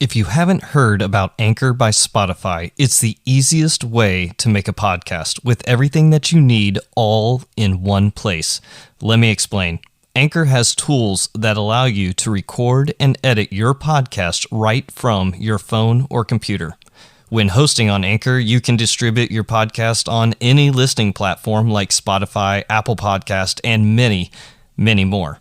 If you haven't heard about Anchor by Spotify, it's the easiest way to make a podcast with everything that you need all in one place. Let me explain. Anchor has tools that allow you to record and edit your podcast right from your phone or computer. When hosting on Anchor, you can distribute your podcast on any listening platform like Spotify, Apple Podcast, and many, many more.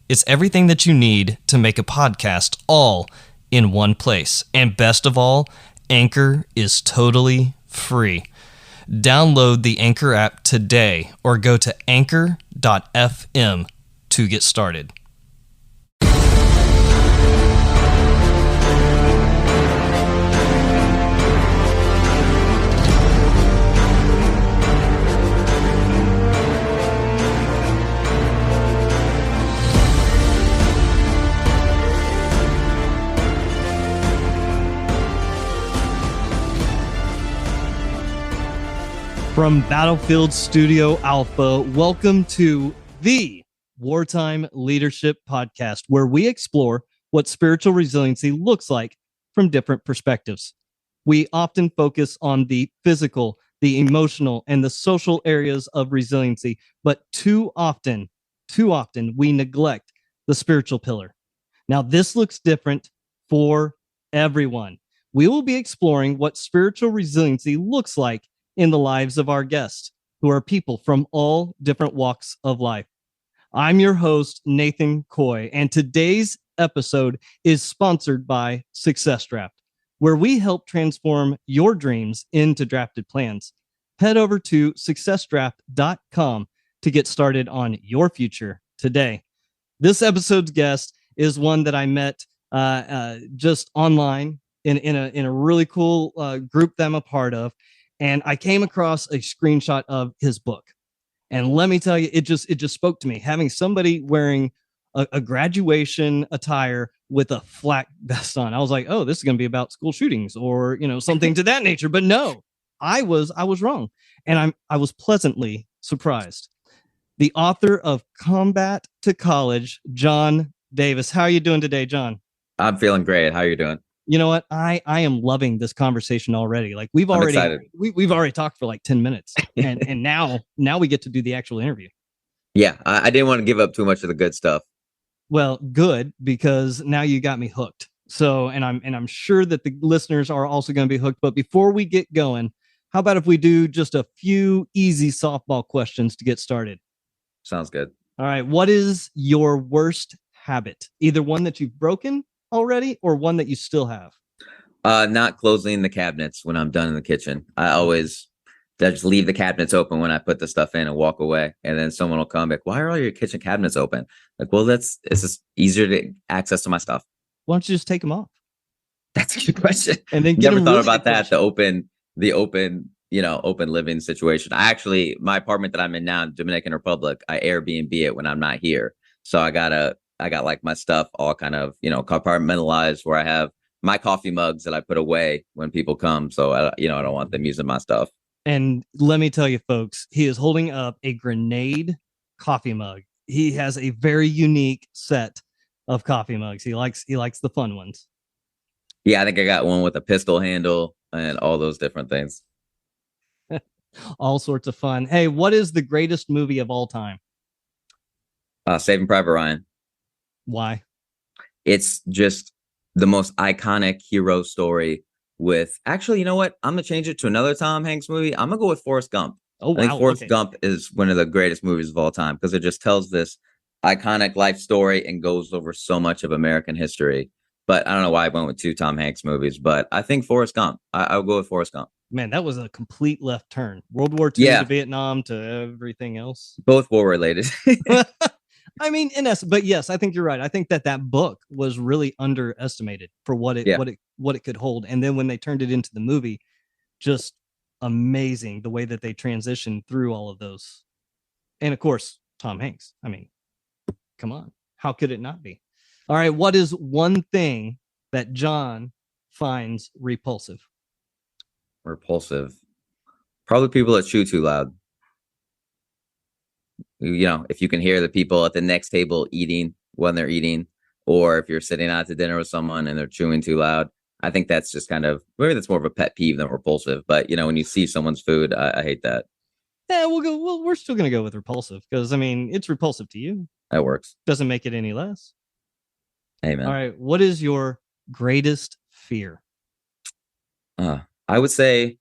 It's everything that you need to make a podcast all in one place. And best of all, Anchor is totally free. Download the Anchor app today or go to anchor.fm to get started. From Battlefield Studio Alpha, welcome to the Wartime Leadership Podcast, where we explore what spiritual resiliency looks like from different perspectives. We often focus on the physical, the emotional, and the social areas of resiliency, but too often, we neglect the spiritual pillar. Now, this looks different for everyone. We will be exploring what spiritual resiliency looks like in the lives of our guests, who are people from all different walks of life. I'm your host, Nathan Coy, and today's episode is sponsored by Success Draft, where we help transform your dreams into drafted plans. Head over to successdraft.com to get started on your future today. This episode's guest is one that I met just online in a really cool group that I'm a part of. And I came across a screenshot of his book. And let me tell you, it just spoke to me. Having somebody wearing a graduation attire with a flak vest on. I was like, oh, this is going to be about school shootings or, something to that nature. But no, I was wrong. And I was pleasantly surprised. The author of Combat to College, John Davis. How are you doing today, John? I'm feeling great. How are you doing? You know what? I am loving this conversation already. Like we've already talked for like 10 minutes and now we get to do the actual interview. Yeah. I didn't want to give up too much of the good stuff. Well, good, because now you got me hooked. So, and I'm sure that the listeners are also going to be hooked. But before we get going, how about if we do just a few easy softball questions to get started? Sounds good. All right. What is your worst habit? Either one that you've broken already or one that you still have? Not closing the cabinets when I'm done in the kitchen. I just leave the cabinets open when I put the stuff in and walk away. And then someone will come back, why are all your kitchen cabinets open? Like, well, it's just easier to access to my stuff. Why don't you just take them off? That's a good question. And then never thought about that. The open living situation. My apartment that I'm in now in Dominican Republic, I Airbnb it when I'm not here. So I got like my stuff all kind of, compartmentalized, where I have my coffee mugs that I put away when people come. So, I don't want them using my stuff. And let me tell you, folks, he is holding up a grenade coffee mug. He has a very unique set of coffee mugs. He likes the fun ones. Yeah, I think I got one with a pistol handle and all those different things. All sorts of fun. Hey, what is the greatest movie of all time? Saving Private Ryan. Why? It's just the most iconic hero story with, actually, you know what? I'm going to change it to another Tom Hanks movie. I'm going to go with Forrest Gump. Oh, wow. I think Forrest Gump is one of the greatest movies of all time because it just tells this iconic life story and goes over so much of American history. But I don't know why I went with two Tom Hanks movies, but I think Forrest Gump. I'll go with Forrest Gump. Man, that was a complete left turn. World War II to Vietnam to everything else. Both war related. I mean, in essence, but yes, I think you're right. I think that book was really underestimated for what it could hold. And then when they turned it into the movie, just amazing the way that they transitioned through all of those. And of course, Tom Hanks. I mean, come on. How could it not be? All right. What is one thing that John finds repulsive? Repulsive. Probably people that chew too loud. You know, if you can hear the people at the next table eating when they're eating, or if you're sitting out to dinner with someone and they're chewing too loud, I think that's just kind of, maybe that's more of a pet peeve than repulsive. But, when you see someone's food, I hate that. Yeah, we're still going to go with repulsive because, I mean, it's repulsive to you. That works. Doesn't make it any less. Amen. All right. What is your greatest fear? I would say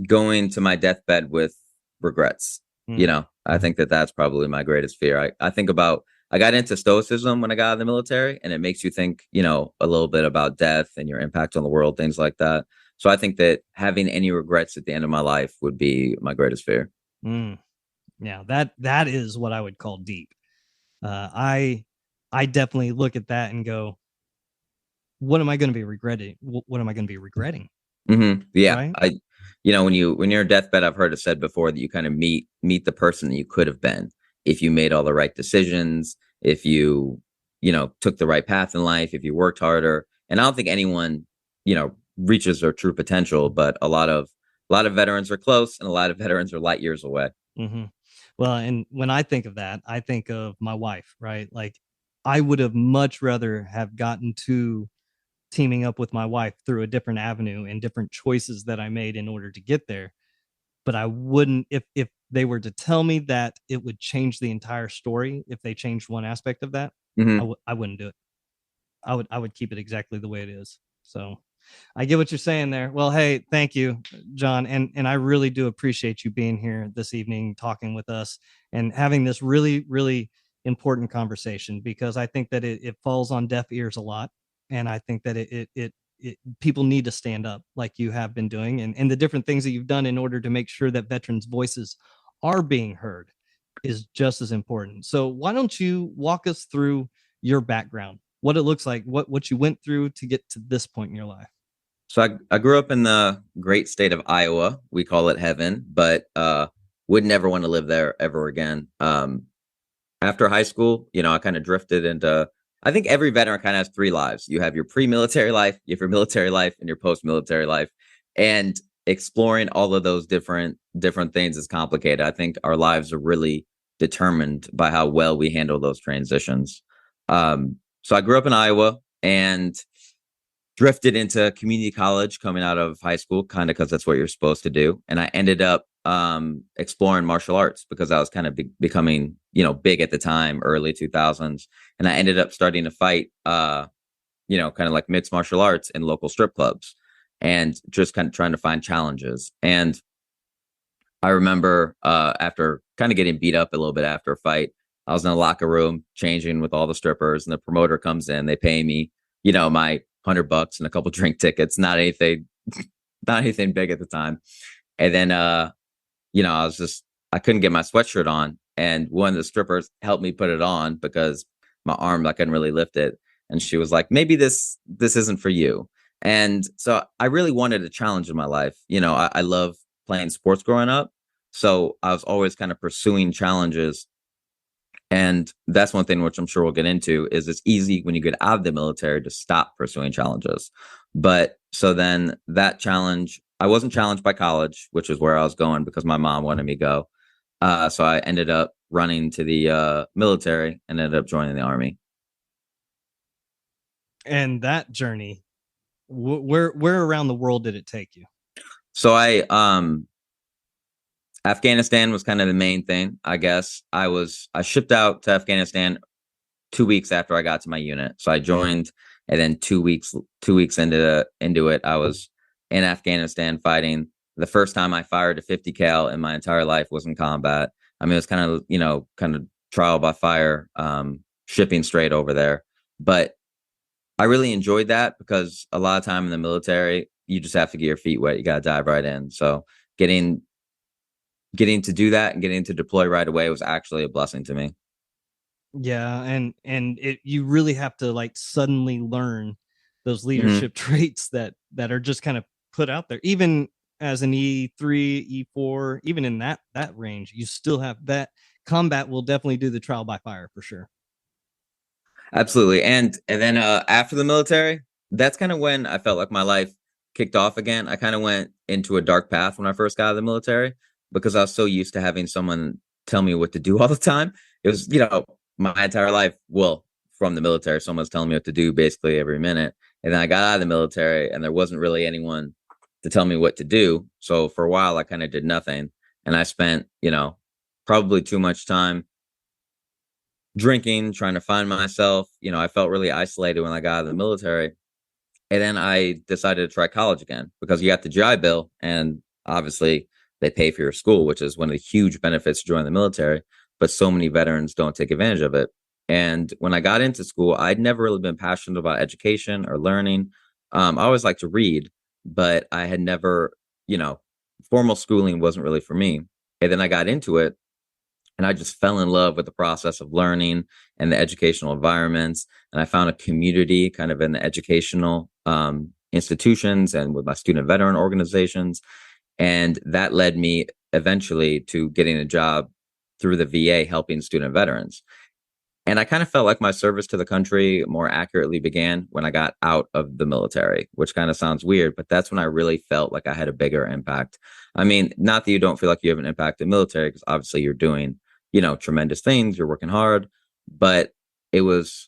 going to my deathbed with regrets. I think that's probably my greatest fear. I think about, I got into stoicism when I got out of the military, and it makes you think, a little bit about death and your impact on the world, things like that. So I think that having any regrets at the end of my life would be my greatest fear. Yeah, that is what I would call deep. I definitely look at that and go, what am I going to be regretting? What am I going to be regretting? Mm-hmm. Yeah. Right? When you're in deathbed, I've heard it said before that you kind of meet the person that you could have been if you made all the right decisions, if you, took the right path in life, if you worked harder. And I don't think anyone, reaches their true potential, but a lot of veterans are close, and a lot of veterans are light years away. Mm-hmm. Well, and when I think of that, I think of my wife, right? Like, I would have much rather have gotten to teaming up with my wife through a different avenue and different choices that I made in order to get there. But I wouldn't, if they were to tell me that it would change the entire story, if they changed one aspect of that, I wouldn't do it. I would keep it exactly the way it is. So I get what you're saying there. Well, hey, thank you, John. And I really do appreciate you being here this evening, talking with us and having this really, really important conversation, because I think that it falls on deaf ears a lot. And I think that it people need to stand up like you have been doing, and the different things that you've done in order to make sure that veterans' voices are being heard is just as important. So why don't you walk us through your background, what it looks like, what you went through to get to this point in your life? So I grew up in the great state of Iowa. We call it heaven, but would never want to live there ever again. After high school, I kind of drifted into, I think every veteran kind of has three lives. You have your pre-military life, you have your military life, and your post-military life. And exploring all of those different things is complicated. I think our lives are really determined by how well we handle those transitions. So I grew up in Iowa and drifted into community college coming out of high school, kind of because that's what you're supposed to do. And I ended up exploring martial arts because I was kind of becoming, big at the time, early 2000s. And I ended up starting to fight, kind of like mixed martial arts in local strip clubs, and just kind of trying to find challenges. And I remember after kind of getting beat up a little bit after a fight, I was in a locker room changing with all the strippers, and the promoter comes in. They pay me, my $100 and a couple drink tickets, not anything big at the time. And then, I couldn't get my sweatshirt on, and one of the strippers helped me put it on because my arm, I couldn't really lift it. And she was like, maybe this isn't for you. And so I really wanted a challenge in my life. I love playing sports growing up. So I was always kind of pursuing challenges. And that's one thing which I'm sure we'll get into, is it's easy when you get out of the military to stop pursuing challenges. But so then that challenge, I wasn't challenged by college, which is where I was going because my mom wanted me to go. So I ended up running to the military and ended up joining the Army. And that journey, where around the world did it take you? So Afghanistan was kind of the main thing, I guess. I shipped out to Afghanistan 2 weeks after I got to my unit. So I joined, and then 2 weeks into it, I was in Afghanistan fighting. The first time I fired a 50 cal in my entire life was in combat. I mean, it was kind of trial by fire, shipping straight over there. But I really enjoyed that because a lot of time in the military, you just have to get your feet wet. You got to dive right in. So getting to do that and getting to deploy right away was actually a blessing to me. Yeah. And you really have to like suddenly learn those leadership traits that are just kind of put out there, even as an E3, E4, even in that range, you still have that. Combat will definitely do the trial by fire for sure. Absolutely. And then after the military, that's kind of when I felt like my life kicked off again. I kind of went into a dark path when I first got out of the military because I was so used to having someone tell me what to do all the time. It was, my entire life, well, from the military, someone's telling me what to do basically every minute. And then I got out of the military and there wasn't really anyone to tell me what to do. So for a while, I kind of did nothing. And I spent, probably too much time drinking, trying to find myself. I felt really isolated when I got out of the military. And then I decided to try college again because you got the GI Bill and obviously they pay for your school, which is one of the huge benefits to join the military. But so many veterans don't take advantage of it. And when I got into school, I'd never really been passionate about education or learning. I always liked to read, but I had never, formal schooling wasn't really for me. And then I got into it and I just fell in love with the process of learning and the educational environments. And I found a community kind of in the educational institutions and with my student veteran organizations. And that led me eventually to getting a job through the VA helping student veterans. And I kind of felt like my service to the country more accurately began when I got out of the military, which kind of sounds weird, but that's when I really felt like I had a bigger impact. I mean, not that you don't feel like you have an impact in the military, because obviously you're doing, tremendous things, you're working hard, but it was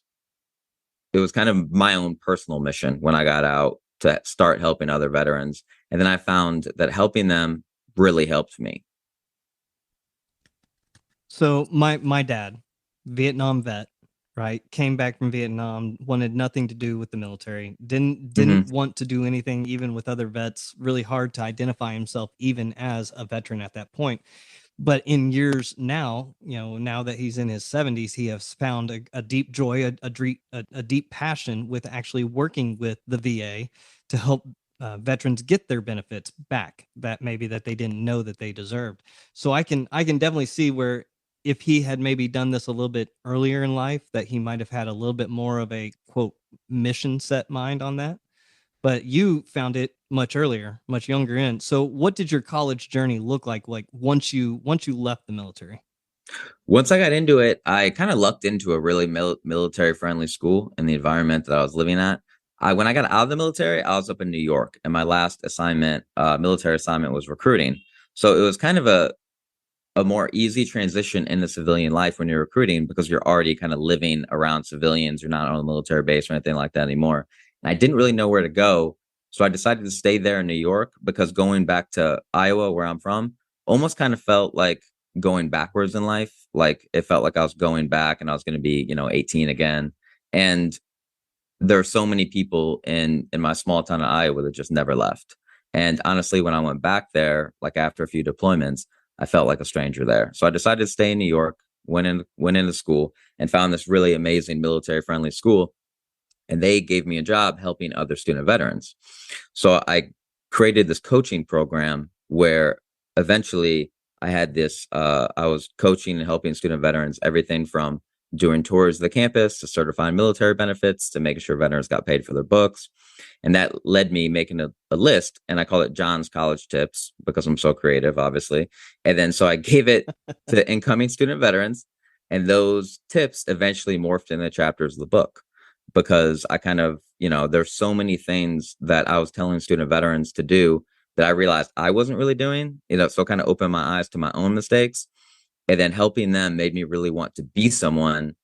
kind of my own personal mission when I got out to start helping other veterans. And then I found that helping them really helped me. So my dad, Vietnam vet, right, came back from Vietnam, wanted nothing to do with the military, didn't want to do anything even with other vets, really hard to identify himself even as a veteran at that point. But in years now, now that he's in his 70s, he has found a deep joy, a deep passion with actually working with the VA to help veterans get their benefits back that maybe that they didn't know that they deserved. So I can definitely see where if he had maybe done this a little bit earlier in life, that he might have had a little bit more of a quote mission set mind on that. But you found it much earlier, much younger in. So what did your college journey look like once you left the military? Once I got into it, I kind of lucked into a really military friendly school and the environment that I was living at. When I got out of the military, I was up in New York, and my last assignment, military assignment, was recruiting. So it was kind of a more easy transition in the civilian life when you're recruiting, because you're already kind of living around civilians. You're not on a military base or anything like that anymore. And I didn't really know where to go. So I decided to stay there in New York, because going back to Iowa, where I'm from, almost kind of felt like going backwards in life. Like it felt like I was going back and I was going to be, 18 again. And there are so many people in my small town of Iowa that just never left. And honestly, when I went back there, like after a few deployments, I felt like a stranger there. So I decided to stay in New York, went into school, and found this really amazing military friendly school. And they gave me a job helping other student veterans. So I created this coaching program where eventually I had this, I was coaching and helping student veterans, everything from doing tours of the campus to certifying military benefits to making sure veterans got paid for their books. And that led me making a list, and I call it John's College Tips because I'm so creative, obviously. And then so I gave it to incoming student veterans, and those tips eventually morphed into chapters of the book, because I kind of, there's so many things that I was telling student veterans to do that I realized I wasn't really doing, so kind of opened my eyes to my own mistakes. And then helping them made me really want to be someone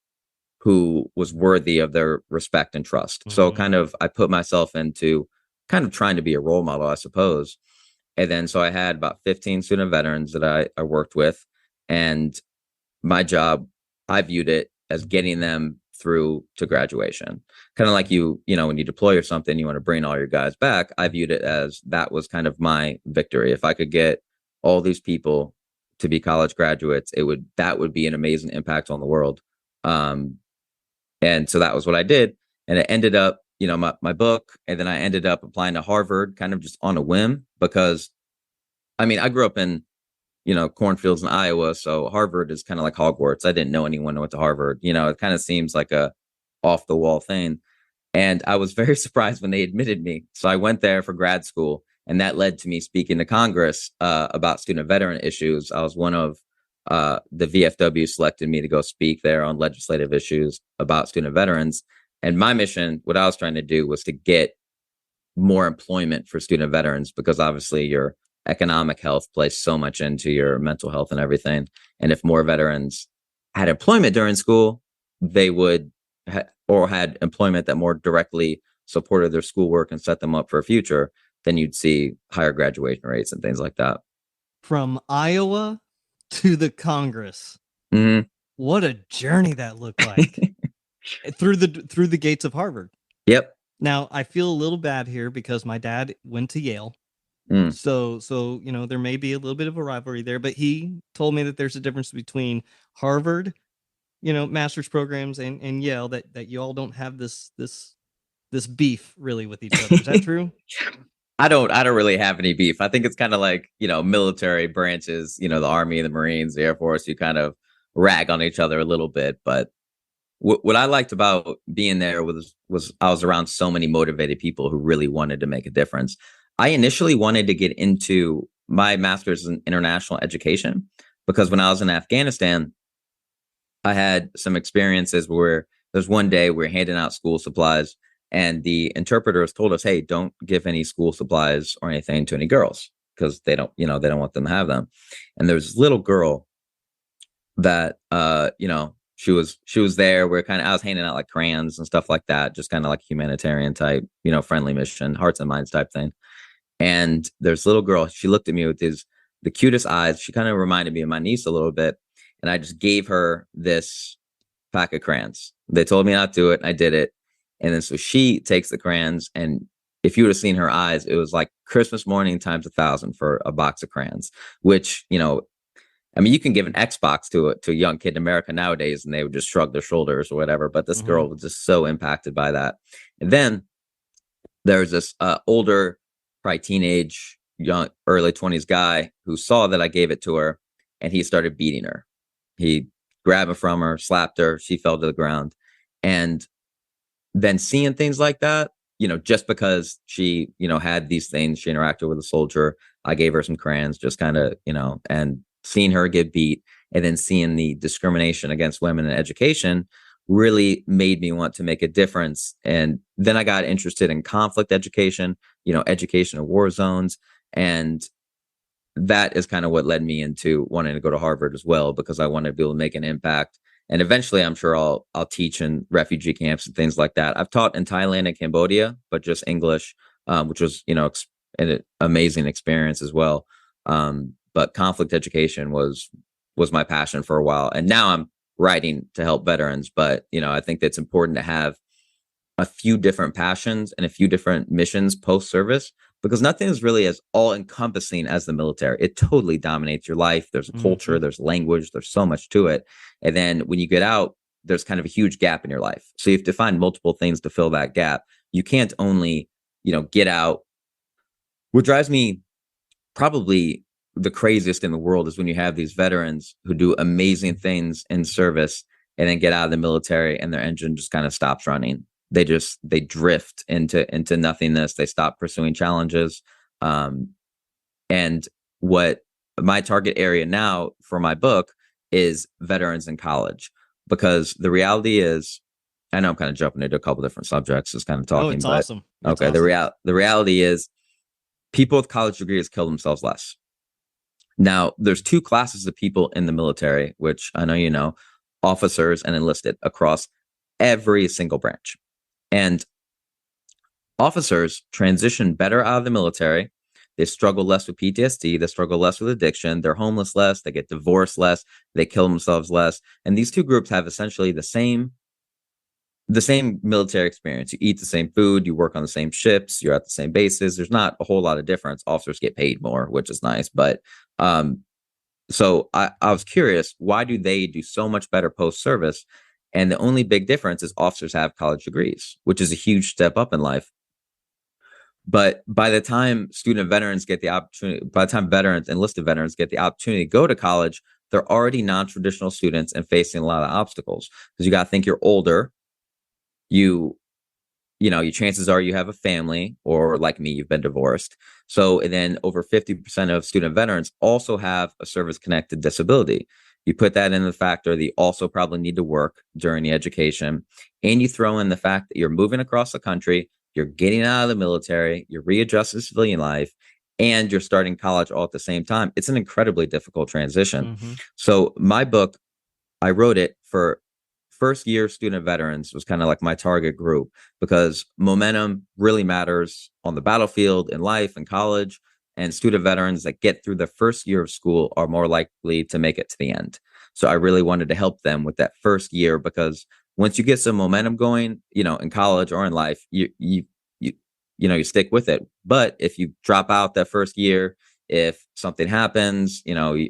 who was worthy of their respect and trust. Mm-hmm. So kind of, I put myself into kind of trying to be a role model, I suppose. And then, so I had about 15 student veterans that I worked with, and my job, I viewed it as getting them through to graduation. Kind of like when you deploy or something, you want to bring all your guys back. I viewed it as that was kind of my victory. If I could get all these people to be college graduates, that would be an amazing impact on the world. And so that was what I did. And it ended up, my book, and then I ended up applying to Harvard kind of just on a whim, because I grew up in, cornfields in Iowa. So Harvard is kind of like Hogwarts. I didn't know anyone who went to Harvard. It kind of seems like a off the wall thing. And I was very surprised when they admitted me. So I went there for grad school, and that led to me speaking to Congress about student veteran issues. I was one of the VFW selected me to go speak there on legislative issues about student veterans. And my mission, what I was trying to do, was to get more employment for student veterans, because obviously your economic health plays so much into your mental health and everything. And if more veterans had employment during school, they would or had employment that more directly supported their schoolwork and set them up for a future, then you'd see higher graduation rates and things like that. From Iowa to the Congress. Mm-hmm. What a journey that looked like. through the gates of Harvard. Yep. Now, I feel a little bad here because my dad went to Yale. So there may be a little bit of a rivalry there, but he told me that there's a difference between Harvard, master's programs and Yale, that you all don't have this beef really with each other. Is that true? I don't really have any beef. I think it's kind of like, military branches, the Army, the Marines, the Air Force, you kind of rag on each other a little bit. But what I liked about being there was I was around so many motivated people who really wanted to make a difference. I initially wanted to get into my master's in international education because when I was in Afghanistan, I had some experiences where there's one day we were handing out school supplies and the interpreters told us, hey, don't give any school supplies or anything to any girls because they don't want them to have them. And there's this little girl that, she was there. I was handing out like crayons and stuff like that, just kind of like humanitarian type, friendly mission, hearts and minds type thing. And there's a little girl, she looked at me with the cutest eyes. She kind of reminded me of my niece a little bit. And I just gave her this pack of crayons. They told me not to do it. I did it. And then so she takes the crayons, and if you would have seen her eyes, it was like Christmas morning times 1,000 for a box of crayons, which, you can give an Xbox to a young kid in America nowadays and they would just shrug their shoulders or whatever. But this girl was just so impacted by that. And then there's this older, probably teenage, young, early 20s guy who saw that I gave it to her and he started beating her. He grabbed it from her, slapped her. She fell to the ground. And then seeing things like that, just because she, had these things, she interacted with a soldier. I gave her some crayons, just kind of, and seeing her get beat and then seeing the discrimination against women in education really made me want to make a difference. And then I got interested in conflict education, education of war zones. And that is kind of what led me into wanting to go to Harvard as well, because I wanted to be able to make an impact. And eventually I'm sure I'll teach in refugee camps and things like that. I've taught in Thailand and Cambodia, but just English, which was, an amazing experience as well. But conflict education was my passion for a while. And now I'm writing to help veterans. But, I think that's important to have a few different passions and a few different missions post-service, because nothing is really as all-encompassing as the military. It totally dominates your life. There's a culture, there's language, there's so much to it. And then when you get out, there's kind of a huge gap in your life. So you have to find multiple things to fill that gap. You can't only, get out. What drives me probably the craziest in the world is when you have these veterans who do amazing things in service and then get out of the military and their engine just kind of stops running. They drift into nothingness. They stop pursuing challenges. And what my target area now for my book is veterans in college, because the reality is, I know I'm kind of jumping into a couple different subjects, just kind of talking. Oh, it's awesome. Okay. Awesome. The reality is people with college degrees kill themselves less. Now, there's two classes of people in the military, which I know, officers and enlisted across every single branch. And officers transition better out of the military. They struggle less with PTSD. They struggle less with addiction. They're homeless less. They get divorced less. They kill themselves less. And these two groups have essentially the same military experience. You eat the same food. You work on the same ships. You're at the same bases. There's not a whole lot of difference. Officers get paid more, which is nice. But so I was curious, why do they do so much better post-service? And the only big difference is officers have college degrees, which is a huge step up in life. But by the time enlisted veterans get the opportunity to go to college, they're already non-traditional students and facing a lot of obstacles. Because you got to think you're older. Your chances are you have a family, or like me, you've been divorced. So, and then over 50% of student veterans also have a service-connected disability. You put that in the factor that you also probably need to work during the education, and you throw in the fact that you're moving across the country, you're getting out of the military, you're readjusting to civilian life, and you're starting college all at the same time. It's an incredibly difficult transition. So my book, I wrote it for first year student veterans was kind of like my target group, because momentum really matters on the battlefield, in life, in college. And student veterans that get through the first year of school are more likely to make it to the end. So I really wanted to help them with that first year, because once you get some momentum going, in college or in life, you stick with it. But if you drop out that first year, if something happens,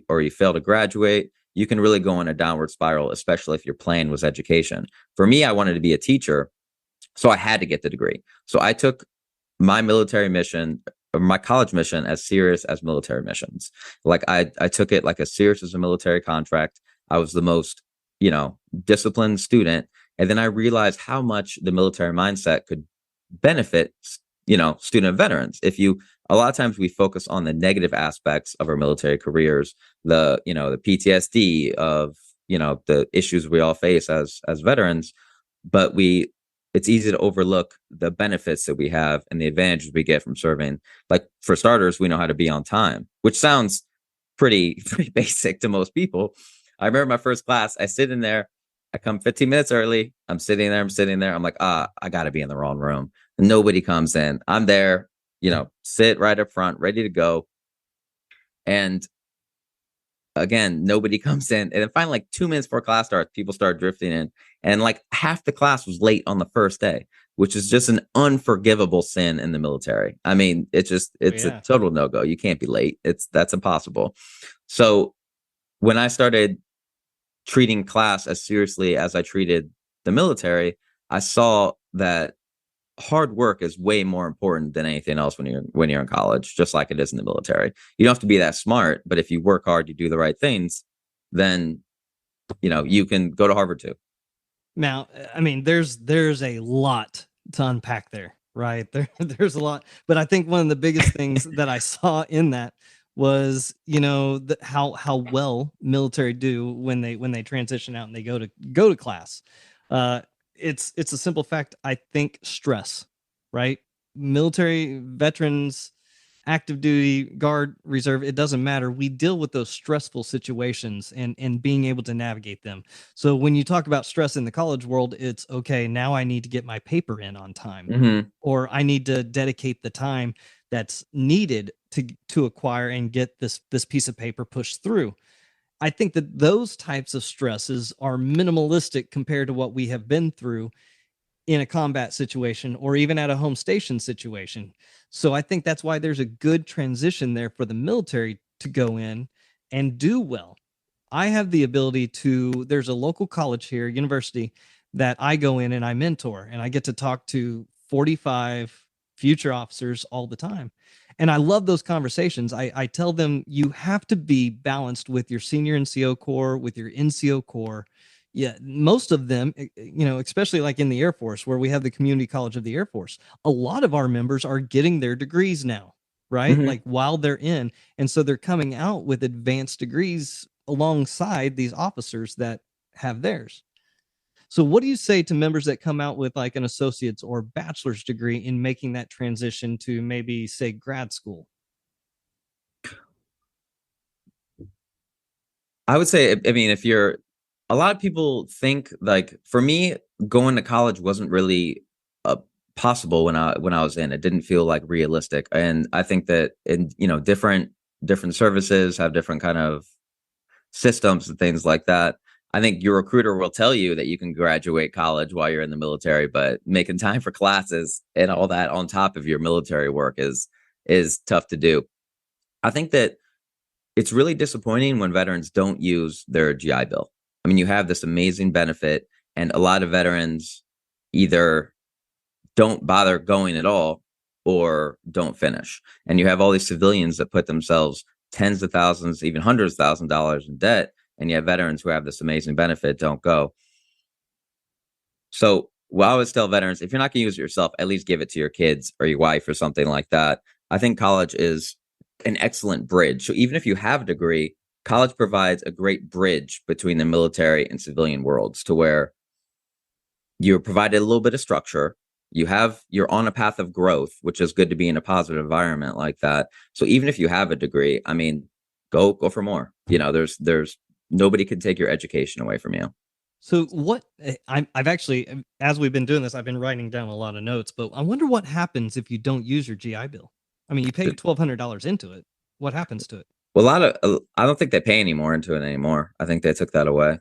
or you fail to graduate, you can really go in a downward spiral, especially if your plan was education. For me, I wanted to be a teacher, so I had to get the degree. So I took my military mission, or my college mission, as serious as military missions. Like I took it like as serious as a military contract. I was the most, disciplined student. And then I realized how much the military mindset could benefit, student veterans. A lot of times we focus on the negative aspects of our military careers, the PTSD of, the issues we all face as veterans, but it's easy to overlook the benefits that we have and the advantages we get from serving. Like, for starters, we know how to be on time, which sounds pretty basic to most people. I remember my first class, I sit in there, I come 15 minutes early. I'm sitting there. I'm like, I got to be in the wrong room. Nobody comes in. I'm there, sit right up front, ready to go. And again, nobody comes in. And then finally, like 2 minutes before class starts, people start drifting in. And like half the class was late on the first day, which is just an unforgivable sin in the military. I mean, it's a total no-go. You can't be late. That's impossible. So when I started treating class as seriously as I treated the military, I saw that hard work is way more important than anything else when you're in college, just like it is in the military. You don't have to be that smart, but if you work hard, you do the right things, then you can go to Harvard too. Now, I mean, there's a lot to unpack there, right? There's a lot, but I think one of the biggest things that I saw in that was, how well military do when they transition out and they go to class. It's a simple fact. I think stress, right? Military veterans, active duty, guard, reserve, it doesn't matter. We deal with those stressful situations and being able to navigate them. So when you talk about stress in the college world, it's okay, now I need to get my paper in on time, or I need to dedicate the time that's needed to acquire and get this piece of paper pushed through. I think that those types of stresses are minimalistic compared to what we have been through in a combat situation or even at a home station situation. So I think that's why there's a good transition there for the military to go in and do well. I have the ability there's a local college here, university, that I go in and I mentor, and I get to talk to 45 future officers all the time. And I love those conversations. I tell them you have to be balanced with your senior NCO Corps, with your NCO Corps. Yeah, most of them, especially like in the Air Force, where we have the Community College of the Air Force, a lot of our members are getting their degrees now, right? Like while they're in. And so they're coming out with advanced degrees alongside these officers that have theirs. So what do you say to members that come out with like an associate's or bachelor's degree in making that transition to maybe, say, grad school? I would say, I mean, a lot of people think, like, for me, going to college wasn't really possible when I was in. It didn't feel like realistic. And I think that different services have different kind of systems and things like that. I think your recruiter will tell you that you can graduate college while you're in the military, but making time for classes and all that on top of your military work is tough to do. I think that it's really disappointing when veterans don't use their GI Bill. I mean, you have this amazing benefit, and a lot of veterans either don't bother going at all or don't finish. And you have all these civilians that put themselves tens of thousands, even hundreds of thousands of dollars in debt. And you have veterans who have this amazing benefit don't go. So I always tell veterans, if you're not going to use it yourself, at least give it to your kids or your wife or something like that. I think college is an excellent bridge. So even if you have a degree, college provides a great bridge between the military and civilian worlds, to where you're provided a little bit of structure. You're on a path of growth, which is good to be in a positive environment like that. So even if you have a degree, I mean, go for more. There's nobody can take your education away from you. So what I've actually, as we've been doing this, I've been writing down a lot of notes, but I wonder what happens if you don't use your GI Bill. I mean, you paid $1,200 into it. What happens to it? Well, I don't think they pay any more into it anymore. I think they took that away.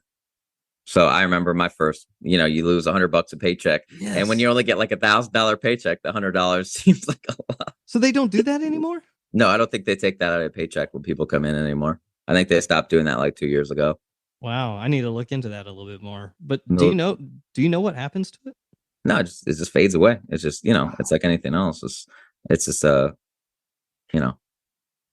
So I remember my first, you lose $100 a paycheck. Yes. And when you only get like $1,000 paycheck, the $100 seems like a lot. So they don't do that anymore? No, I don't think they take that out of a paycheck when people come in anymore. I think they stopped doing that like 2 years ago. Wow, I need to look into that a little bit more. But No. do you know what happens to it? No, it just fades away. It's just, it's like anything else. It's just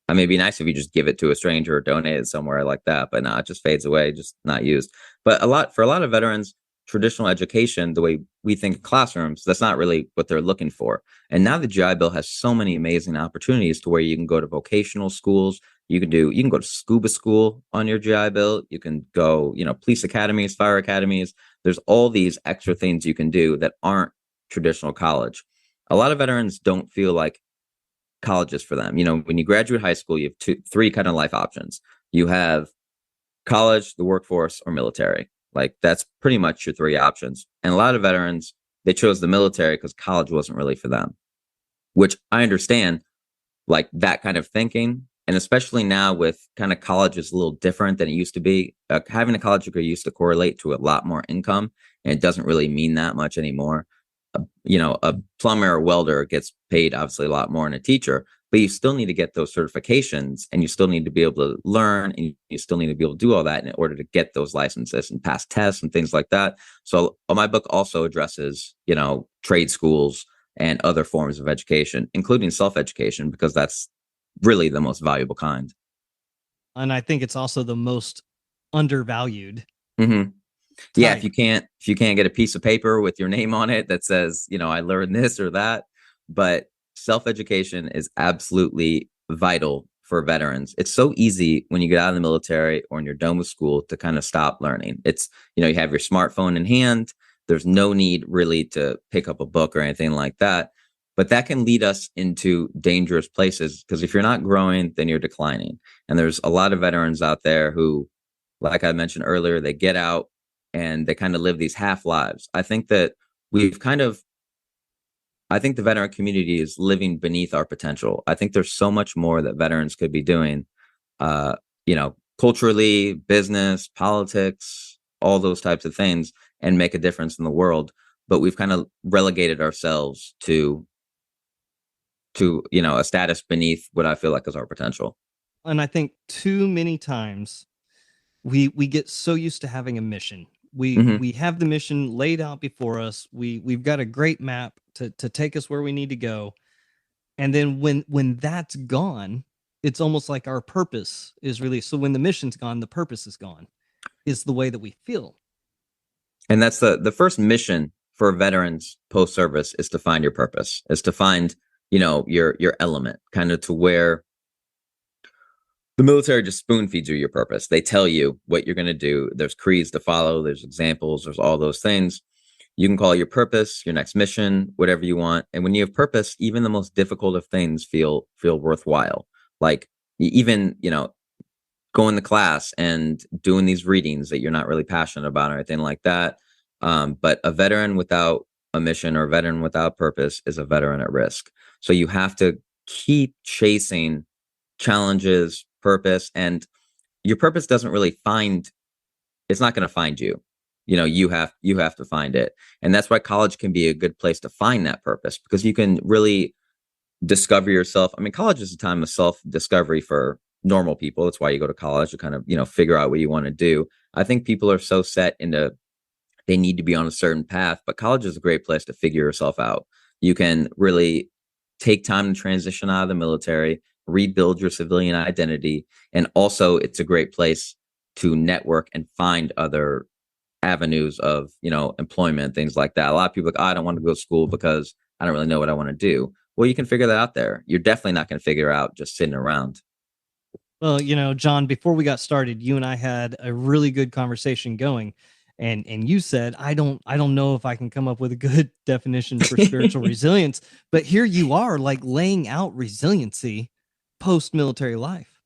I mean, it'd be nice if you just give it to a stranger or donate it somewhere like that, but no, it just fades away, just not used. But for a lot of veterans, traditional education, the way we think of classrooms, that's not really what they're looking for. And now the GI Bill has so many amazing opportunities to where you can go to vocational schools. You can go to scuba school on your GI Bill. You can go, police academies, fire academies. There's all these extra things you can do that aren't traditional college. A lot of veterans don't feel like colleges for them. When you graduate high school, you have three kind of life options. You have college, the workforce, or military. Like that's pretty much your three options. And a lot of veterans, they chose the military because college wasn't really for them, which I understand, like that kind of thinking. And especially now with kind of college is a little different than it used to be. Having a college degree used to correlate to a lot more income, and it doesn't really mean that much anymore. A plumber or welder gets paid obviously a lot more than a teacher, but you still need to get those certifications and you still need to be able to learn and you still need to be able to do all that in order to get those licenses and pass tests and things like that. So my book also addresses, trade schools and other forms of education, including self-education, because that's really the most valuable kind. And I think it's also the most undervalued. Mm-hmm. Yeah, if you can't get a piece of paper with your name on it that says, I learned this or that, but self-education is absolutely vital for veterans. It's so easy when you get out of the military or when you're done with school to kind of stop learning. It's, you have your smartphone in hand. There's no need really to pick up a book or anything like that. But that can lead us into dangerous places because if you're not growing, then you're declining. And there's a lot of veterans out there who, like I mentioned earlier, they get out and they kind of live these half lives. I think that I think the veteran community is living beneath our potential. I think there's so much more that veterans could be doing, culturally, business, politics, all those types of things, and make a difference in the world. But we've kind of relegated ourselves to a status beneath what I feel like is our potential. And I think too many times we get so used to having a mission. We have the mission laid out before us. We've got a great map to take us where we need to go. And then when that's gone, it's almost like our purpose is released. So when the mission's gone, the purpose is gone, is the way that we feel. And that's the first mission for veterans post-service is to find your purpose, is to find, your element, kind of to where the military just spoon feeds you your purpose. They tell you what you're going to do. There's creeds to follow. There's examples. There's all those things. You can call your purpose, your next mission, whatever you want. And when you have purpose, even the most difficult of things feel worthwhile. Like even, going to class and doing these readings that you're not really passionate about or anything like that. But a veteran without a mission or a veteran without purpose is a veteran at risk. So you have to keep chasing challenges, purpose, and your purpose doesn't really it's not going to find you. You have to find it. And that's why college can be a good place to find that purpose, because you can really discover yourself. I mean, college is a time of self-discovery for normal people. That's why you go to college to kind of, figure out what you want to do. I think people are so set into they need to be on a certain path, but college is a great place to figure yourself out. You can really take time to transition out of the military, rebuild your civilian identity. And also it's a great place to network and find other avenues of, employment, things like that. A lot of people are like, I don't want to go to school because I don't really know what I want to do. Well, you can figure that out there. You're definitely not going to figure it out just sitting around. Well, John, before we got started, you and I had a really good conversation going. And you said, I don't know if I can come up with a good definition for spiritual resilience, but here you are like laying out resiliency post-military life.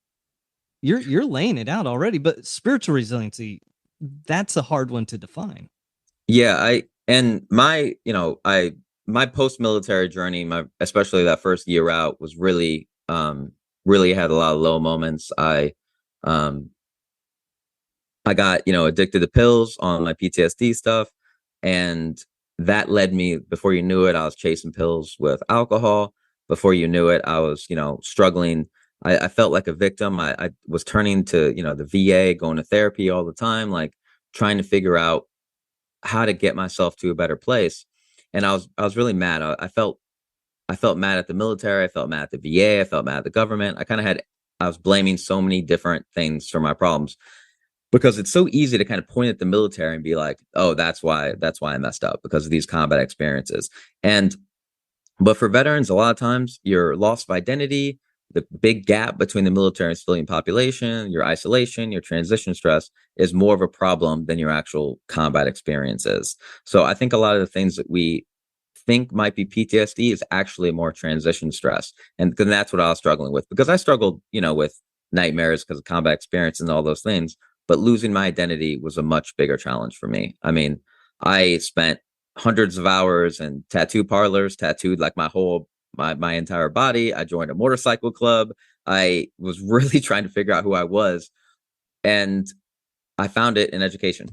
You're laying it out already, but spiritual resiliency, that's a hard one to define. Yeah, my post-military journey, especially that first year out, was really had a lot of low moments. Um I got, addicted to pills on my PTSD stuff. And that led me, before you knew it, I was chasing pills with alcohol. Before you knew it, I was, struggling. I felt like a victim. I was turning to, the VA, going to therapy all the time, like trying to figure out how to get myself to a better place. And I was really mad. I felt mad at the military. I felt mad at the VA. I felt mad at the government. I was blaming so many different things for my problems, because it's so easy to kind of point at the military and be like, oh, that's why I messed up, because of these combat experiences. But for veterans, a lot of times your loss of identity, the big gap between the military and civilian population, your isolation, your transition stress is more of a problem than your actual combat experiences. So I think a lot of the things that we think might be PTSD is actually more transition stress. And that's what I was struggling with, because I struggled, with nightmares because of combat experience and all those things. But losing my identity was a much bigger challenge for me. I mean, I spent hundreds of hours in tattoo parlors, tattooed like my entire body. I joined a motorcycle club. I was really trying to figure out who I was, and I found it in education.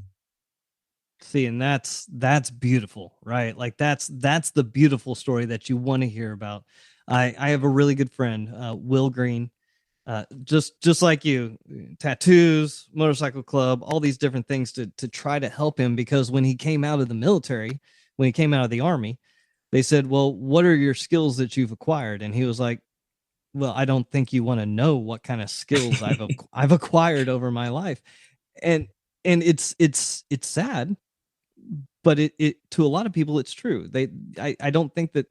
See, and that's beautiful, right? Like that's the beautiful story that you want to hear about. I have a really good friend, Will Green, just like you, tattoos, motorcycle club, all these different things to try to help him, because when he came out of the military, when he came out of the army, they said, "Well, what are your skills that you've acquired?" And he was like, "Well, I don't think you want to know what kind of skills I've acquired over my life." And it's sad, but it to a lot of people it's true. I don't think that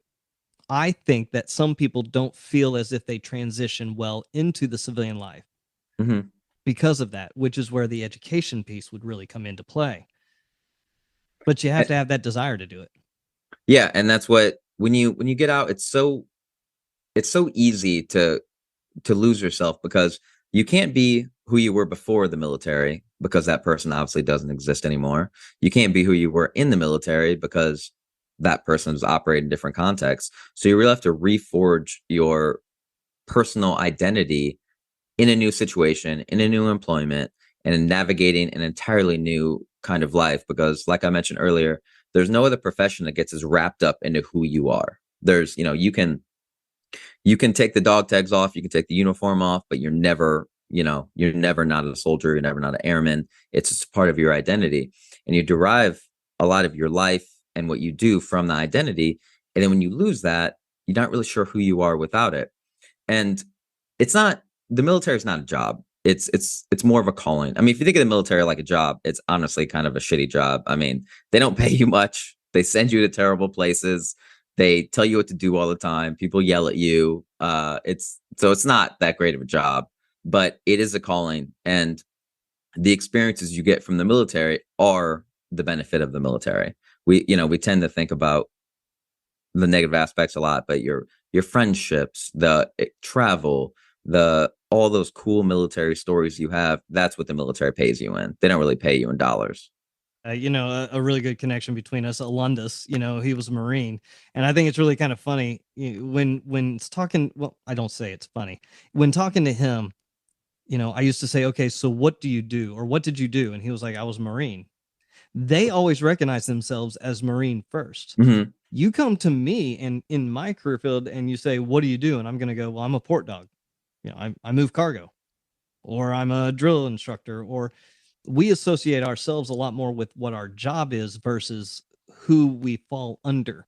I think that some people don't feel as if they transition well into the civilian life Mm-hmm. because of that, which is where the education piece would really come into play. But you have to have that desire to do it. Yeah, and that's what, when you get out, it's so easy to lose yourself, because you can't be who you were before the military, because that person obviously doesn't exist anymore. You can't be who you were in the military, because that person is operating in different contexts. So you really have to reforge your personal identity in a new situation, in a new employment, and in navigating an entirely new kind of life. Because, like I mentioned earlier, there's no other profession that gets as wrapped up into who you are. You can take the dog tags off, you can take the uniform off, but you're never not a soldier, you're never not an airman. It's just part of your identity. And you derive a lot of your life and what you do from the identity. And then when you lose that, you're not really sure who you are without it. And it's not the military is not a job. It's more of a calling. I mean, if you think of the military like a job, it's honestly kind of a shitty job. I mean, they don't pay you much. They send you to terrible places. They tell you what to do all the time. People yell at you. It's not that great of a job, but it is a calling. And the experiences you get from the military are the benefit of the military. We tend to think about the negative aspects a lot, but your friendships, the travel, the all those cool military stories you have, that's what the military pays you in. They don't really pay you in dollars. A really good connection between us, Alundis, he was a Marine. And I think it's really kind of funny when it's talking. Well, I don't say it's funny when talking to him. I used to say, okay, so what do you do? Or what did you do? And he was like, I was a Marine. They always recognize themselves as Marine first. Mm-hmm. You come to me and in my career field and you say, what do you do? And I'm going to go, well, I'm a port dog. I move cargo, or I'm a drill instructor, or we associate ourselves a lot more with what our job is versus who we fall under.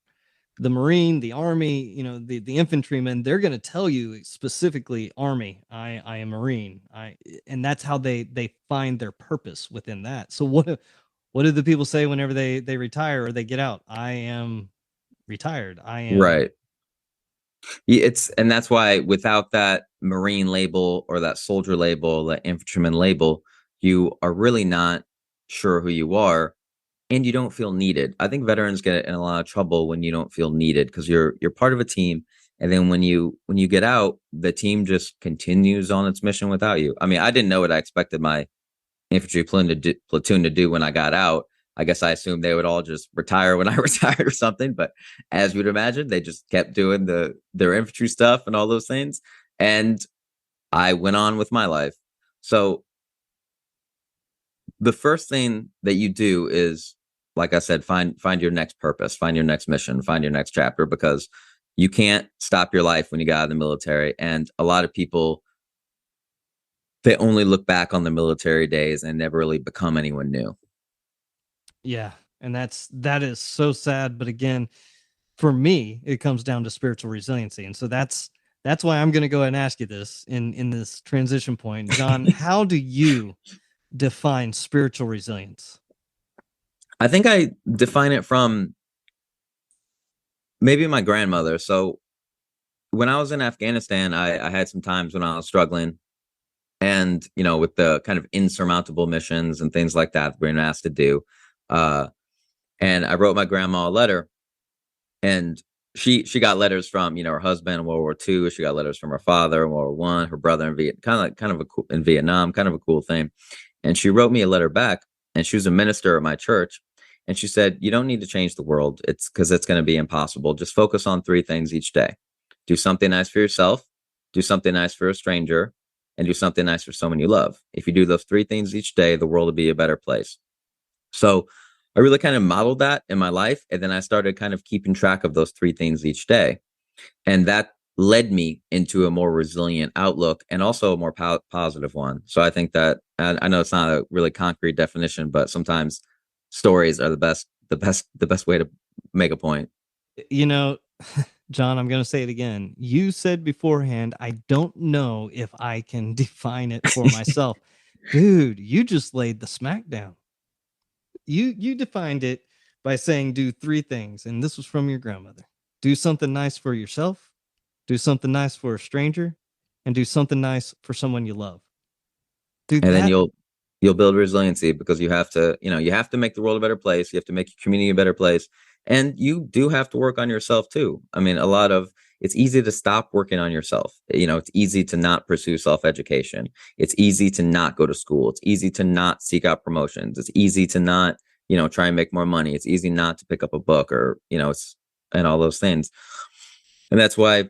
The Marine, the Army, the infantryman, they're going to tell you specifically Army, I am Marine. And that's how they find their purpose within that. So what do the people say whenever they retire or they get out? I am retired. I am Right. And that's why, without that Marine label or that soldier label, that infantryman label, you are really not sure who you are, and you don't feel needed. I think veterans get in a lot of trouble when you don't feel needed, because you're part of a team. And then when you get out, the team just continues on its mission without you. I mean, I didn't know what I expected my infantry platoon to do when I got out. I guess I assumed they would all just retire when I retired or something. But as you'd imagine, they just kept doing their infantry stuff and all those things. And I went on with my life. So the first thing that you do is, like I said, find your next purpose, find your next mission, find your next chapter, because you can't stop your life when you got out of the military. And a lot of people, they only look back on the military days and never really become anyone new. Yeah. And that is so sad. But again, for me, it comes down to spiritual resiliency. And so that's why I'm going to go ahead and ask you this in this transition point. John, how do you define spiritual resilience? I think I define it from maybe my grandmother. So when I was in Afghanistan, I had some times when I was struggling, and, you know, with the kind of insurmountable missions and things like that we're asked to do. And I wrote my grandma a letter, and she got letters from, you know, her husband in World War II. She got letters from her father in World War I, her brother in in Vietnam, kind of a cool thing. And she wrote me a letter back, and she was a minister at my church. And she said, "You don't need to change the world. It's because it's going to be impossible. Just focus on 3 things each day. Do something nice for yourself, do something nice for a stranger, and do something nice for someone you love. If you do those 3 things each day, the world will be a better place." So I really kind of modeled that in my life. And then I started kind of keeping track of those 3 things each day. And that led me into a more resilient outlook, and also a more positive one. So I think that, I know it's not a really concrete definition, but sometimes stories are the best way to make a point. You know, John, I'm going to say it again. You said beforehand, I don't know if I can define it for myself. Dude, you just laid the smackdown. You defined it by saying do 3 things, and this was from your grandmother. Do something nice for yourself, do something nice for a stranger, and do something nice for someone you love. Dude, And then you'll build resiliency, because you have to, you know, you have to make the world a better place. You have to make your community a better place. And you do have to work on yourself too. I mean, it's easy to stop working on yourself. You know, it's easy to not pursue self-education. It's easy to not go to school. It's easy to not seek out promotions. It's easy to not, you know, try and make more money. It's easy not to pick up a book, or, you know, and all those things. And that's why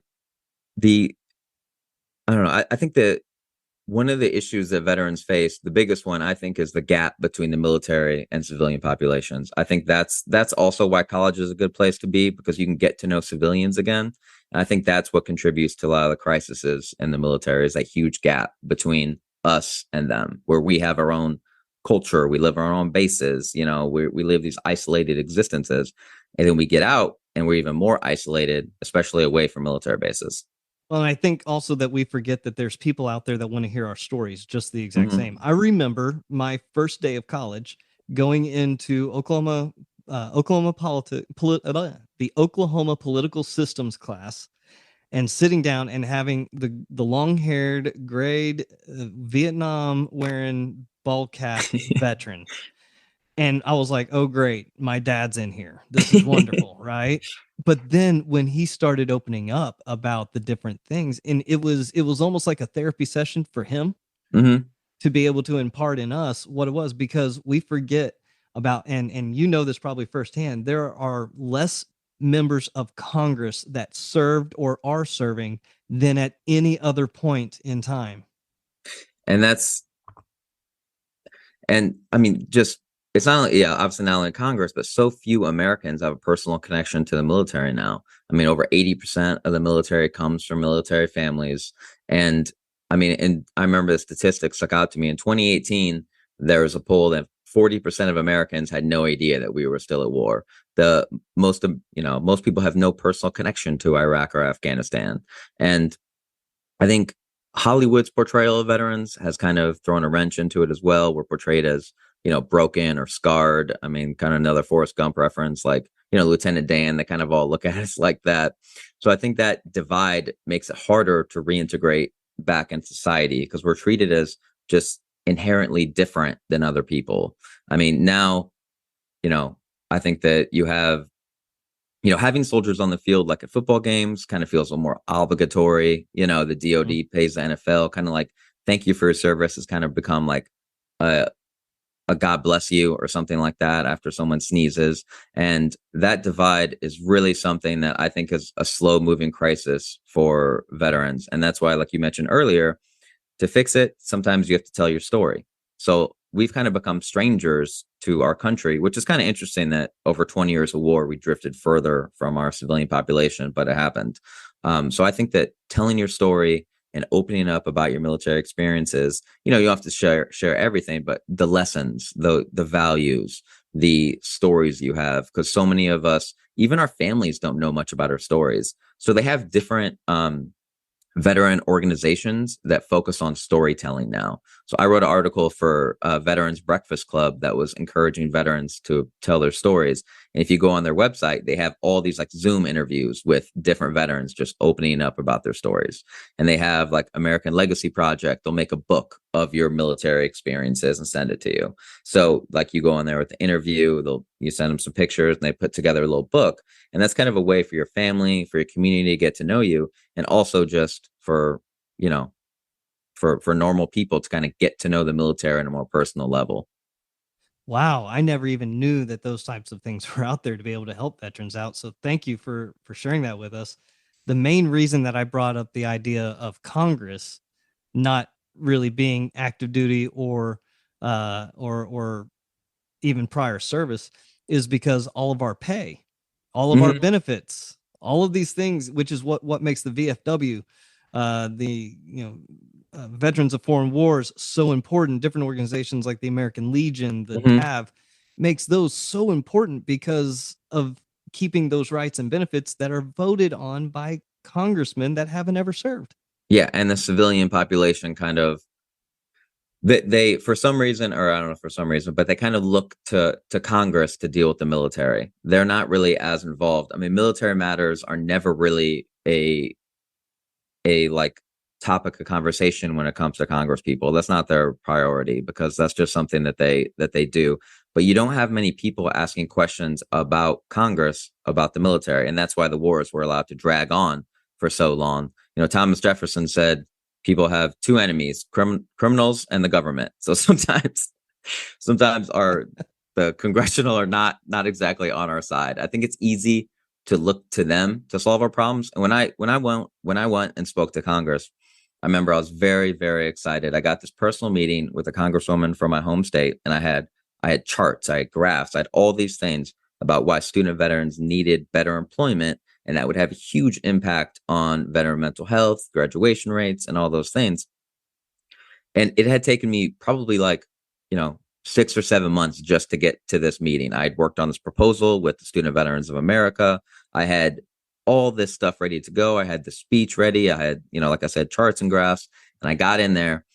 I don't know. I think that one of the issues that veterans face, the biggest one, I think, is the gap between the military and civilian populations. I think that's also why college is a good place to be, because you can get to know civilians again. And I think that's what contributes to a lot of the crises in the military, is that huge gap between us and them, where we have our own culture, we live our own bases, you know, we live these isolated existences, and then we get out and we're even more isolated, especially away from military bases. Well, I think also that we forget that there's people out there that want to hear our stories just the exact Mm-hmm. same. I remember my first day of college going into the Oklahoma political systems class, and sitting down and having the long-haired, grayed, Vietnam wearing ball cap veteran. And I was like, oh, great, my dad's in here. This is wonderful, right? But then when he started opening up about the different things, and it was almost like a therapy session for him Mm-hmm. to be able to impart in us what it was, because we forget about, and you know this probably firsthand, there are less members of Congress that served or are serving than at any other point in time. And I mean, just, it's not only, yeah, obviously not only in Congress, but so few Americans have a personal connection to the military now. I mean, over 80% of the military comes from military families. And I mean, and I remember the statistics stuck out to me. In 2018, there was a poll that 40% of Americans had no idea that we were still at war. Most people have no personal connection to Iraq or Afghanistan. And I think Hollywood's portrayal of veterans has kind of thrown a wrench into it as well. We're portrayed as, you know, broken or scarred. I mean, kind of another Forrest Gump reference, like, you know, Lieutenant Dan, they kind of all look at us like that. So I think that divide makes it harder to reintegrate back in society, because we're treated as just inherently different than other people. I mean, now, you know, I think that you have, you know, having soldiers on the field, like at football games, kind of feels a little more obligatory. You know, the DoD pays the NFL, kind of like, thank you for your service, has kind of become like a God bless you or something like that after someone sneezes. And that divide is really something that I think is a slow moving crisis for veterans. And that's why, like you mentioned earlier, to fix it, sometimes you have to tell your story. So we've kind of become strangers to our country, which is kind of interesting that over 20 years of war, we drifted further from our civilian population, but it happened. So I think that telling your story and opening up about your military experiences, you don't have to share everything, but the lessons, the values, the stories you have, because so many of us, even our families, don't know much about our stories. So they have different veteran organizations that focus on storytelling now. So I wrote an article for Veterans Breakfast Club that was encouraging veterans to tell their stories. And if you go on their website, they have all these like Zoom interviews with different veterans just opening up about their stories. And they have like American Legacy Project. They'll make a book of your military experiences and send it to you. So like you go on there with the interview, you send them some pictures and they put together a little book. And that's kind of a way for your family, for your community to get to know you. And also just for, for normal people to kind of get to know the military on a more personal level. Wow, I never even knew that those types of things were out there to be able to help veterans out. So thank you for sharing that with us. The main reason that I brought up the idea of Congress not really being active duty or even prior service is because all of our pay, all of our benefits, all of these things, which is what makes the VFW, Veterans of Foreign Wars, so important. Different organizations like the American Legion, the TAV, makes those so important because of keeping those rights and benefits that are voted on by congressmen that haven't ever served. Yeah, and the civilian population kind of they for some reason, or I don't know for some reason, but they kind of look to Congress to deal with the military. They're not really as involved. I mean, military matters are never really a like topic of conversation when it comes to Congress people. That's not their priority because that's just something that they do. But you don't have many people asking questions about Congress, about the military. And that's why the wars were allowed to drag on for so long. Thomas Jefferson said people have two enemies, criminals and the government. So sometimes the congressional are not exactly on our side. I think it's easy to look to them to solve our problems. And when I went and spoke to Congress, I remember I was very, very excited. I got this personal meeting with a congresswoman from my home state, and I had charts, I had graphs, I had all these things about why student veterans needed better employment, and that would have a huge impact on veteran mental health, graduation rates, and all those things. And it had taken me probably 6 or 7 months just to get to this meeting. I had worked on this proposal with the Student Veterans of America. I had all this stuff ready to go. I had the speech ready. I had, like I said, charts and graphs. And I got in there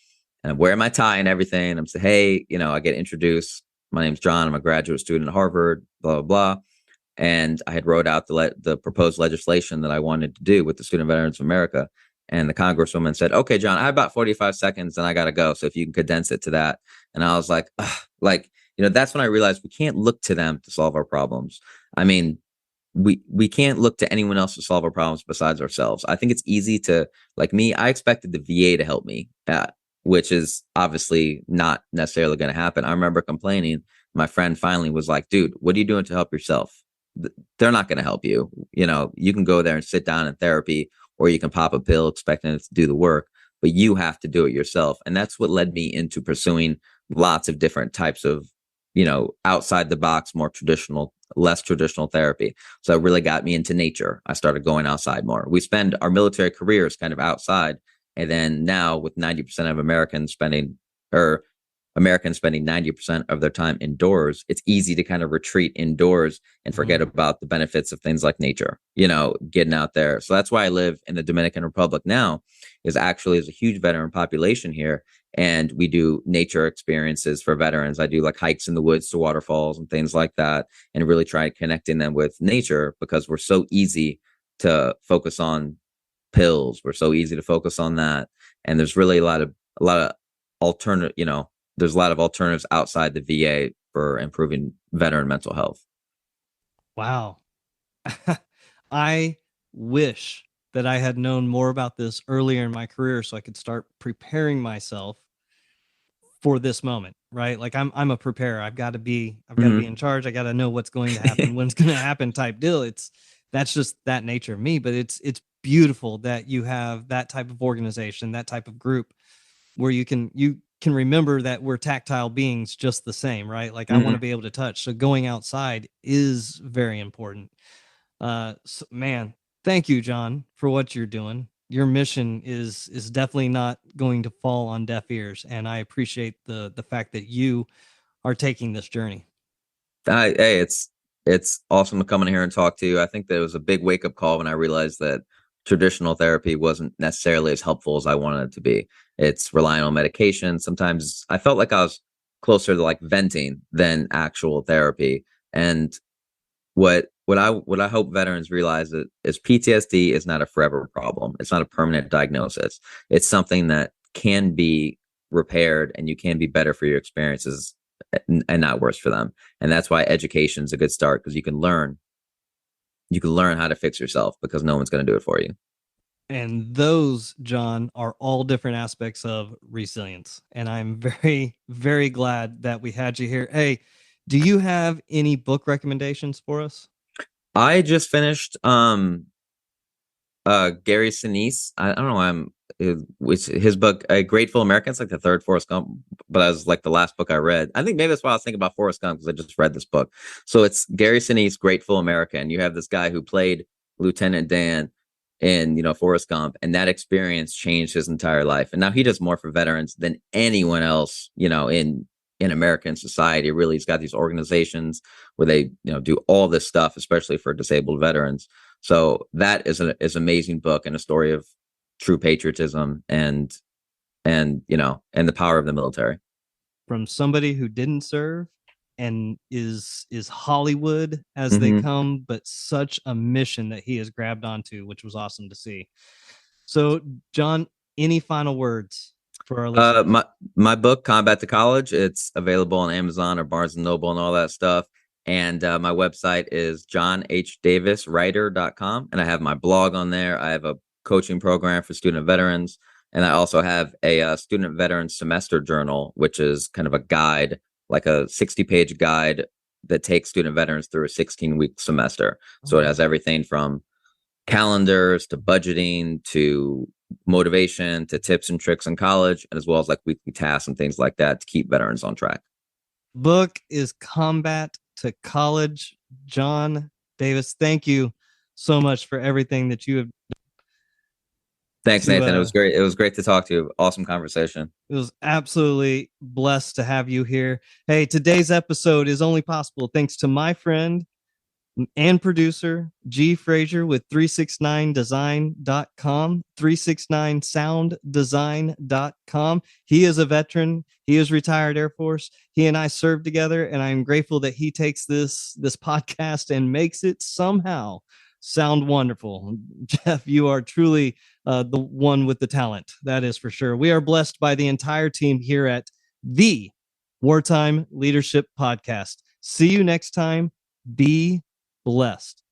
and I'm wearing my tie and everything. And I'm saying, hey, I get introduced. My name's John. I'm a graduate student at Harvard, blah, blah, blah. And I had wrote out the proposed legislation that I wanted to do with the Student Veterans of America. And the congresswoman said, okay, John, I have about 45 seconds and I got to go. So if you can condense it to that. And I was like, that's when I realized we can't look to them to solve our problems. I mean, we can't look to anyone else to solve our problems besides ourselves. I think it's easy to, like me, I expected the VA to help me, which is obviously not necessarily going to happen. I remember complaining. My friend finally was like, dude, what are you doing to help yourself? They're not going to help you. You can go there and sit down in therapy, or you can pop a pill expecting it to do the work, but you have to do it yourself. And that's what led me into pursuing lots of different types of, outside the box, less traditional therapy. So it really got me into nature. I started going outside more. We spend our military careers kind of outside. And then now with 90% of Americans spending 90% of their time indoors, it's easy to kind of retreat indoors and forget about the benefits of things like nature, getting out there. So that's why I live in the Dominican Republic now, is actually there's a huge veteran population here. And we do nature experiences for veterans. I do like hikes in the woods to waterfalls and things like that, and really try connecting them with nature because we're so easy to focus on pills. We're so easy to focus on that. And there's really a lot of alternative, there's a lot of alternatives outside the VA for improving veteran mental health. Wow. I wish that I had known more about this earlier in my career so I could start preparing myself for this moment, right? Like I'm a preparer. I've got to be in charge. I got to know what's going to happen, when it's going to happen type deal. That's just that nature of me, but it's beautiful that you have that type of organization, that type of group where you can remember that we're tactile beings just the same, right? Like I want to be able to touch. So going outside is very important. So, man, thank you, John, for what you're doing. Your mission is definitely not going to fall on deaf ears, and I appreciate the fact that you are taking this journey. Hey, it's awesome to come in here and talk to you. I think that it was a big wake up call when I realized that traditional therapy wasn't necessarily as helpful as I wanted it to be. It's relying on medication. Sometimes I felt like I was closer to like venting than actual therapy. And what I hope veterans realize is PTSD is not a forever problem. It's not a permanent diagnosis. It's something that can be repaired, and you can be better for your experiences and not worse for them. And that's why education is a good start, because you can learn how to fix yourself, because no one's going to do it for you. And those, John, are all different aspects of resilience. And I'm very, very glad that we had you here. Hey, do you have any book recommendations for us? I just finished Gary Sinise. I don't know why which his book Grateful American. It's like the third Forrest Gump, but it was like the last book I read. I think maybe that's why I was thinking about Forrest Gump, because I just read this book. So it's Gary Sinise, Grateful America, and you have this guy who played Lieutenant Dan in Forrest Gump, and that experience changed his entire life. And now he does more for veterans than anyone else, in American society. Really, he's got these organizations where they do all this stuff, especially for disabled veterans. So that is an amazing book, and a story of true patriotism and the power of the military. From somebody who didn't serve and is Hollywood as they come, but such a mission that he has grabbed onto, which was awesome to see. So, John, any final words for our listeners? My book, Combat to College, it's available on Amazon or Barnes and Noble and all that stuff. And my website is johnhdaviswriter.com. And I have my blog on there. I have a coaching program for student veterans. And I also have a student veteran semester journal, which is kind of a guide, like a 60-page guide that takes student veterans through a 16-week semester. So it has everything from calendars to budgeting to motivation to tips and tricks in college, and as well as like weekly tasks and things like that to keep veterans on track. Book is Combat to College. John Davis, thank you so much for everything that you have. Thanks, Nathan. It was great. It was great to talk to you. Awesome conversation. It was absolutely blessed to have you here. Hey, today's episode is only possible thanks to my friend and producer G Frazier with 369design.com, 369sounddesign.com. He is a veteran. He is retired Air Force. He and I served together, and I'm grateful that he takes this podcast and makes it somehow sound wonderful. Jeff, you are truly the one with the talent. That is for sure. We are blessed by the entire team here at the Wartime Leadership Podcast. See you next time. Be blessed.